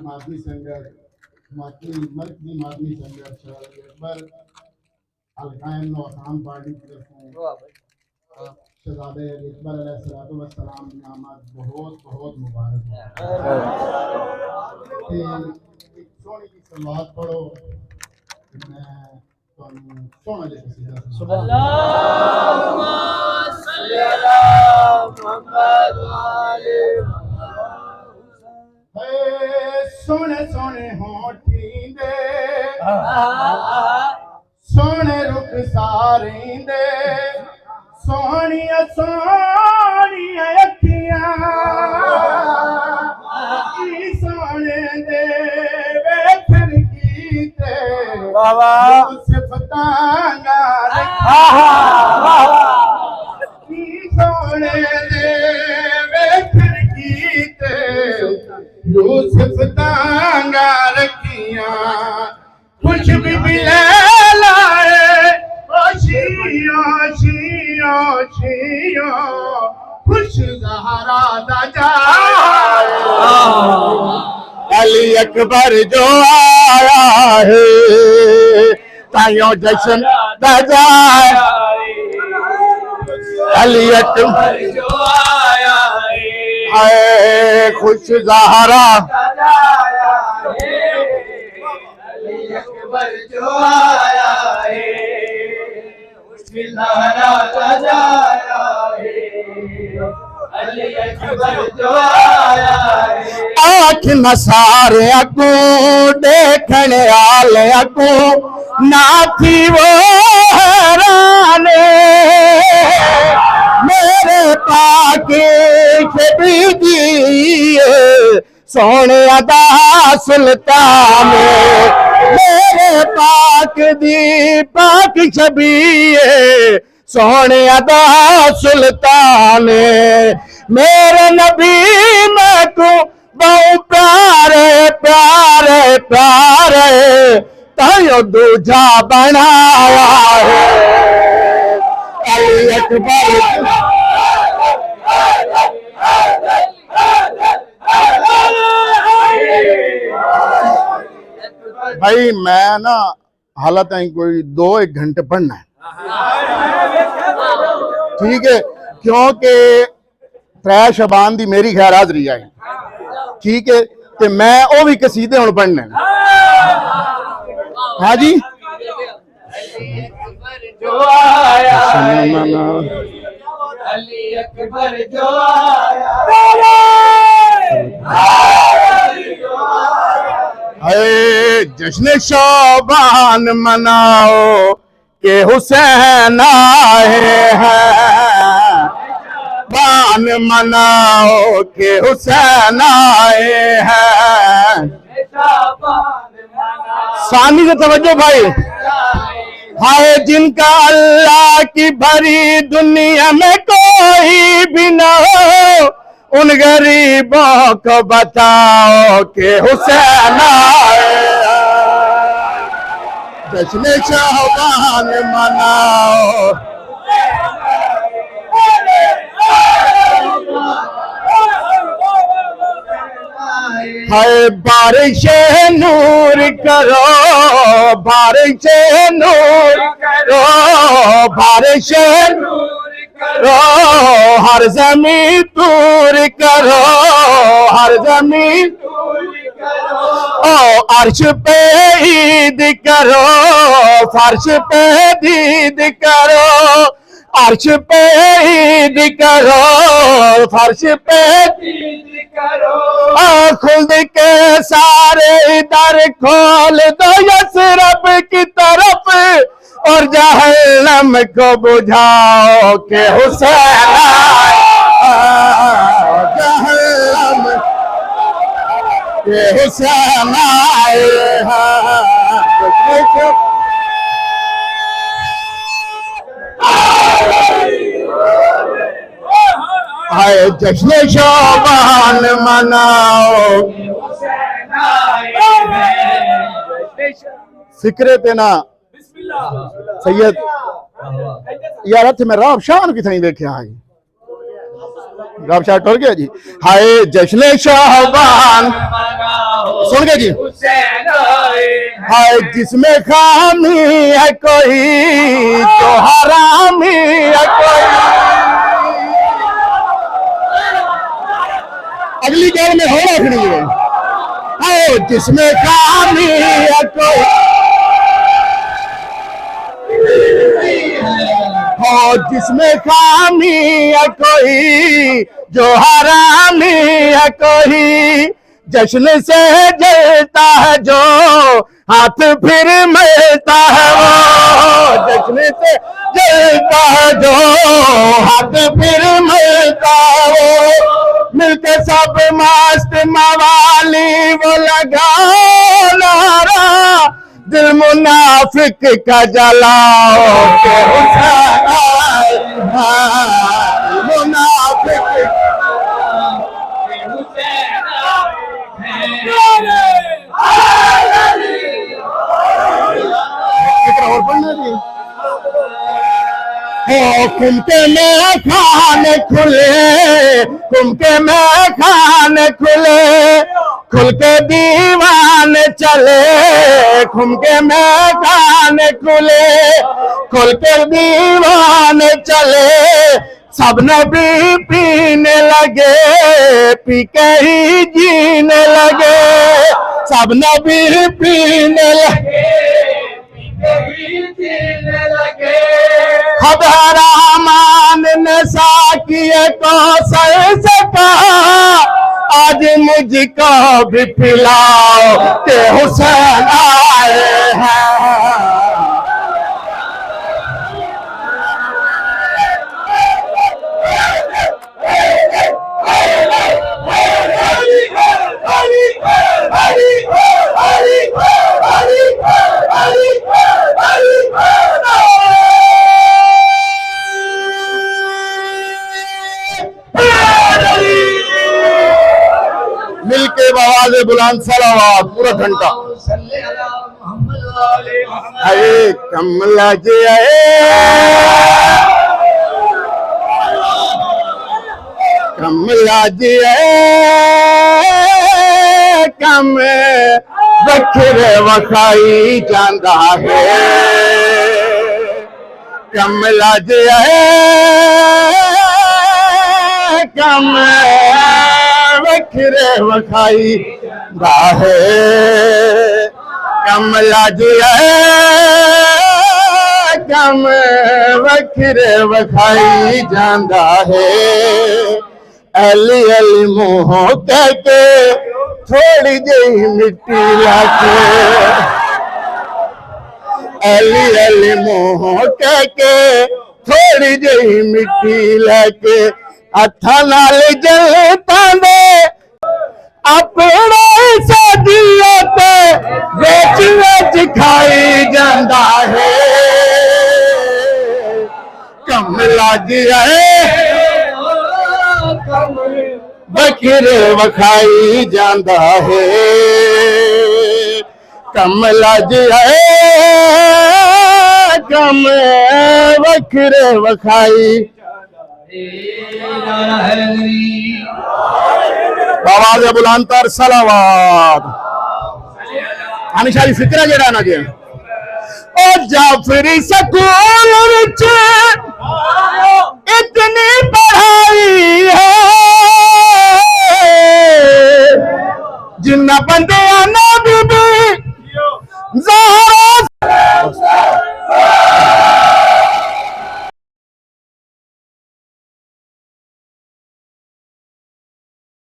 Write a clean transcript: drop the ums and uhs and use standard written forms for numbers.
मादनी संघर्ष मरकजी मादनी संघर्ष अकबर अलकायम नो खान पार्टी की तरफों शहजादे अकबर अलैहिस्सलाम की आमद बहुत बहुत मुबारक है। एक सोनी की सलवात पढ़ो, मैं सोना जैसे सीधा अल्लाहुम्मा सल्ली अला मुहम्मद व आले सोने सोने होठी दे सोने रुख सारी दे सोनिया सोनिया अखियां सोने दे वेखन कीते सिफतांगा सोने दे वेखन कीते यूसुफ तांगा रखियां कुछ भी मिले लाए शियो शियो शियो खुश ज़हरा दा जाए अली अकबर जो आया है ताइयों जश्न बजाए अली अकबर जो आया है खुश ज़हरा अली अकबर जो आया है उसकी लहरा सजाया है अली अकबर जो आया है आँख नसारे अकू देखने आले अकू ना थी वो हैराने मेरे पाके शबीदी सोने अदा सुल्तान मेरे पाक दी पाक शबीए सोने अदा सुल्तान मेरे नबी मैं को बहु प्यारे प्यारे प्यारे तायो दूजा बनाया है अली अकबर भाई मैं ना हालत है कोई 2-1 घंटे पढ़ना है ठीक है क्योंकि 3 शबान दी मेरी खैर हाजरी आई ठीक है ते मैं वो भी कसीदे हुण पढ़ने हाँ जी जो आया अली अकबर जो आया जश्न शोबान मनाओ के हुसैन आए हैं बान मनाओ के हुसैन आए हैं सानी से तवज्जो भाई हाय जिनका अल्लाह की भरी दुनिया में कोई भी न हो उन गरीबों को बताओ कि हुसैन आए जश्न शोबान मनाओ हाय बारिश नूर करो बारिश नूर करो बारिश नूर करो हर जमीन दूर करो हर जमीन ओ अर्श पे ईद करो फर्श पे दीद करो अर्श पे ईद करो फर्श पे दीद करो खुद के सारे दर खोल दो यसरब की तरफ और जहन्नम को बुझाओ के हुसैन जहन्नम के हुसैन आए हैं। हाय जश्न शोबान मनाओ, फिक्रे ते ना सैयद यार हथ में राब शान कितनी देखे हाँ जी, राब शाह टुर गया जी। हाय जश्न शोबान सुन गए जी। हाय जिसमें खामी है कोई तो हरामी है कोई, अगली गैर में हो रखनी है। हाय जिसमें खामी है कोई, हो जिसमें खामी है कोई जो हरामी है कोई, जश्न से जलता है जो हाथ फिर मिलता है वो, जश्न से जलता है जो हाथ फिर मिलता है वो, मिलके सब मस्त मवाली वो लगाओ नारा, दिल मुनाफिक का जलाओ के हुसैन आए हैं, मुनाफिक और पढ़ना जी। हो कुमके में खाने खुले, कुमके में खाने खुले, खुल के दीवान चले, खुमके में खाने खुले, खुल के दीवान चले, सबने भी पीने लगे, पी के ही जीने लगे, सबने भी पीने लगे, खुदा रहमान ने साकिए को सर से कहा, आज मुझको भी पिलाओ के हुसैन आए हैं। मिलके आवाज़ बुलंद सलावत पूरा घंटा। अरे कमला जी आए, कमला जी आए, कम बखरे वखाई जांदा है, कमला जी आए, कम वखरे वखाई है, कमला जी है, कम वखरे वखाई जांदा है, अली अली मुँह कह के थोड़ी जही मिट्टी लाके, अली अली मुँह कह के थोड़ी जही मिट्टी लाके, हथा नाल जलता दे अपने सदियों पे बेच बेच खाई जांदा है, कमला जी है, बखरे वखाई जांदा है, कमला जी है, कम वखरे वखाई। आवाज़ बुलंद सलावत। हमेशा फिक्र जड़ा ना जे ओ जाफरी स्कूल विच इतनी पढ़ाई है, जिन्ना बंदे ना बीबी ज़हरा